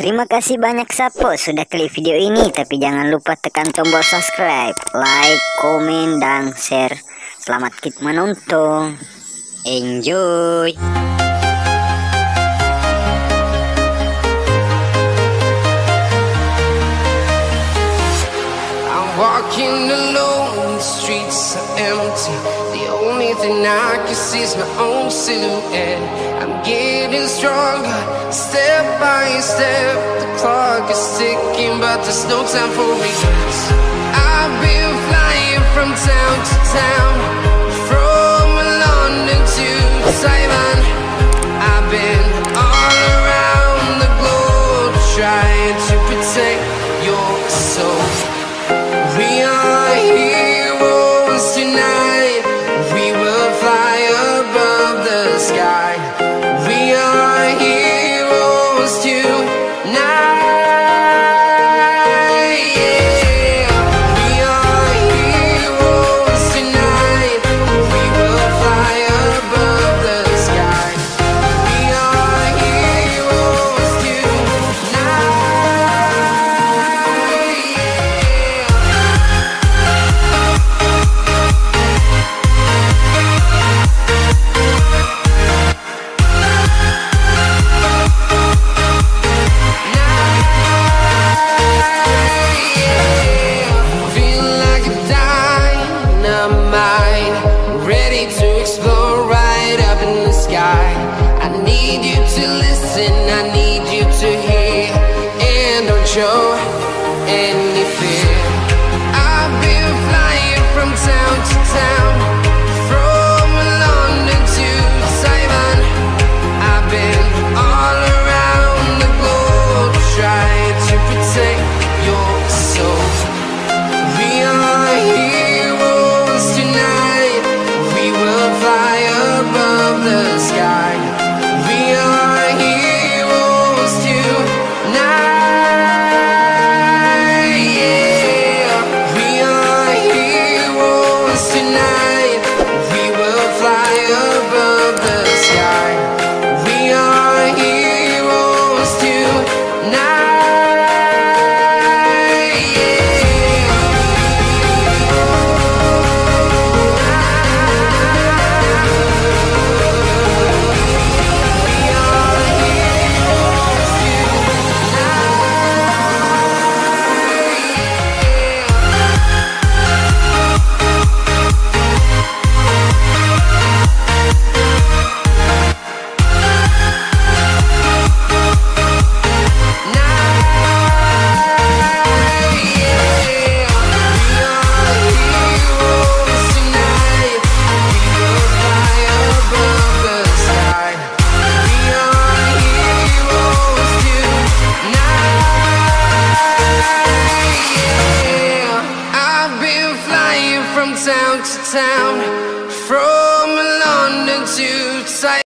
Terima kasih banyak Sapo sudah klik video ini, tapi jangan lupa tekan tombol subscribe, like, komen, dan share. Selamat menonton. Enjoy. I'm walking alone, the streets are empty. The only thing I can see is my own silhouette. I'm getting stronger, step by step. The clock is ticking, but there's no time for regrets. I've been flying from town to town, from London to Taiwan. I've been all around the globe, trying to protect your soul. We are heroes tonight. We will fly above the sky. We are heroes tonight. Yeah. We are heroes tonight. We will fly above the sky. We are heroes tonight. Show any fear. I've been flying from town to town, from London to Taiwan. I've been all around the globe, trying to protect your soul. We are heroes tonight. We will fly above the sky. We are heroes tonight. Town to town, from London to Taiwan.